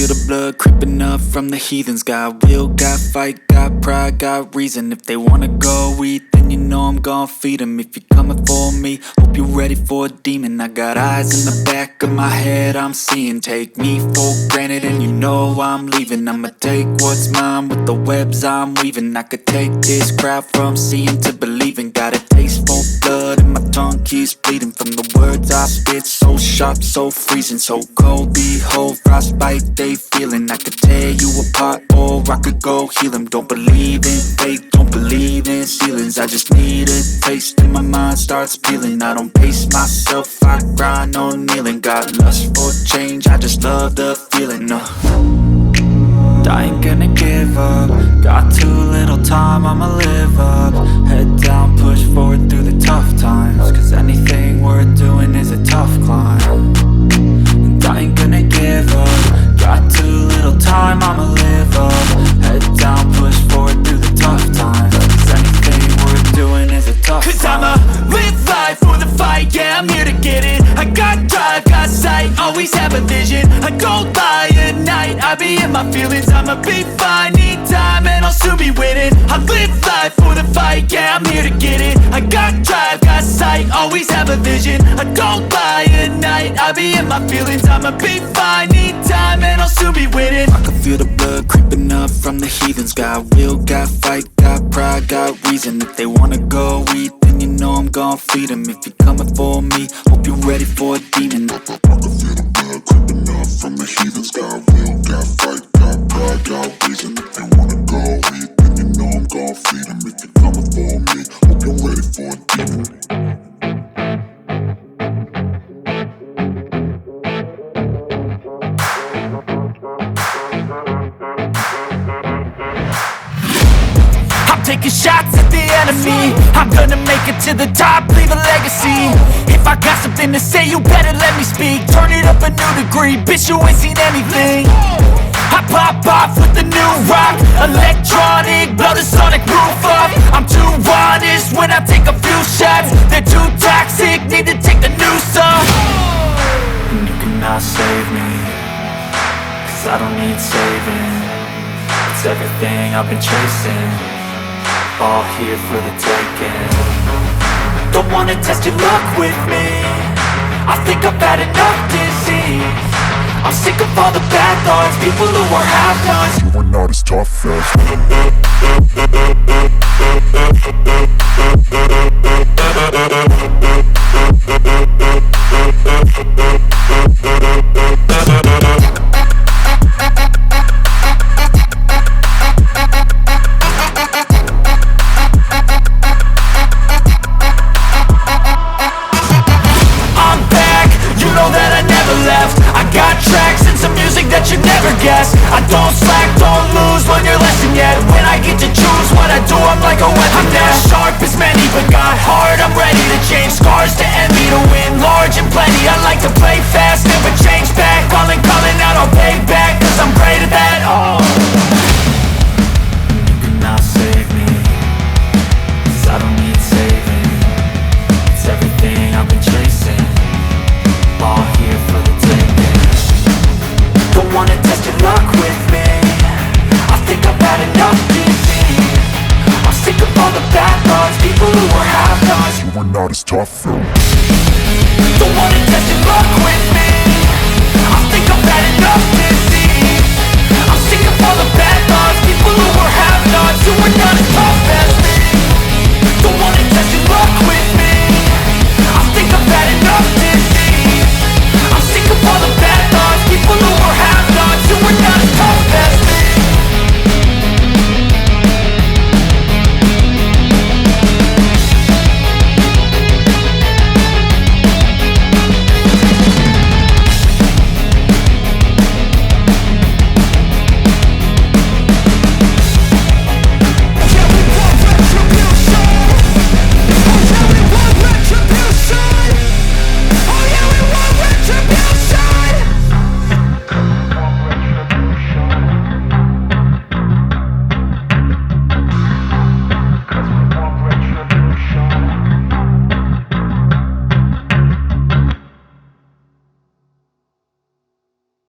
feel the blood creeping up from the heathens. Got will, got fight, got pride, got reason. If they wanna go eat, then you know I'm gon' feed them. If you're coming for me, hope you're ready for a demon. I got eyes in the back of my head, I'm seeing. Take me for granted and you know I'm leaving. I'ma take what's mine with the webs I'm weaving. I could take this crowd from seeing to believing. Got a taste for blood and my tongue keeps bleeding from the words I spit. So sharp, so freezing, so cold. Behold, frostbite they feeling. I could tear you apart or I could go heal them. Don't believe in fate, don't believe in ceilings. I just need a taste and my mind starts peeling. I don't pace myself, I grind on kneeling. Got lust for change, I just love the feeling. I ain't gonna give up. Got too little time, I'ma live up. Head down, push forward through the tough times. Cause anything worth doing is a tough climb. And I ain't gonna give up. Got too little time, I'ma live up. Head down, push forward through the tough times. Cause anything worth doing is a tough climb. Cause I'ma live life for the fight, yeah, I'm here to get it. I got drive, got sight, always have a vision. I don't lie at night, I be in my feelings. I'ma be fine, need time, and I'll soon be winning. I live life for the fight, yeah, I'm here to get it. I got drive, got sight, always have a vision. I don't lie at night, I be in my feelings. I'ma be fine, need time, and I'll soon be winning. I can feel the blood creeping up from the heathens. Got will, got fight, got pride, got reason. If they wanna go eat, then you know I'm gon' feed them. If you're coming for me, hope you're ready for a demon. I can feel the blood creeping up from the heathens. Got will, got fight, got pride, got reason. If they wanna go eat, then you know I'm gon' feed them. If you're coming for me, hope you're ready for a demon. Taking shots at the enemy, I'm gonna make it to the top, leave a legacy. If I got something to say, you better let me speak. Turn it up a new degree, bitch, you ain't seen anything. I pop off with the new rock, electronic, blow the sonic roof up. I'm too honest when I take a few shots. They're too toxic, need to take the noose off. And you cannot save me, cause I don't need saving. It's everything I've been chasing, all here for the taking. Don't wanna test your luck with me, I think I've had enough disease. I'm sick of all the bad thoughts, people who are half-nots. You are not as tough as I don't slack, don't lose, learn your lesson yet. When I get to choose what I do, I'm like a weapon. I'm not sharp as many, but got hard, I'm ready to change. Scars to envy, to win large and plenty. I like to play fast, never change back. Calling out, I'll pay back, cause I'm great at that. Oh, you cannot save me, cause I don't need saving. It's everything I've been chasing, all here for the taking. don't wanna test your luck with me, I think I've had enough disease. I'm sick of all the bad thoughts, people who are half-nots. you are not as tough as Don't wanna test your luck with me, I think I've had enough disease. I'm sick of all the bad thoughts, people who are half-nots, who are not as tough as me. Don't wanna test your luck with me,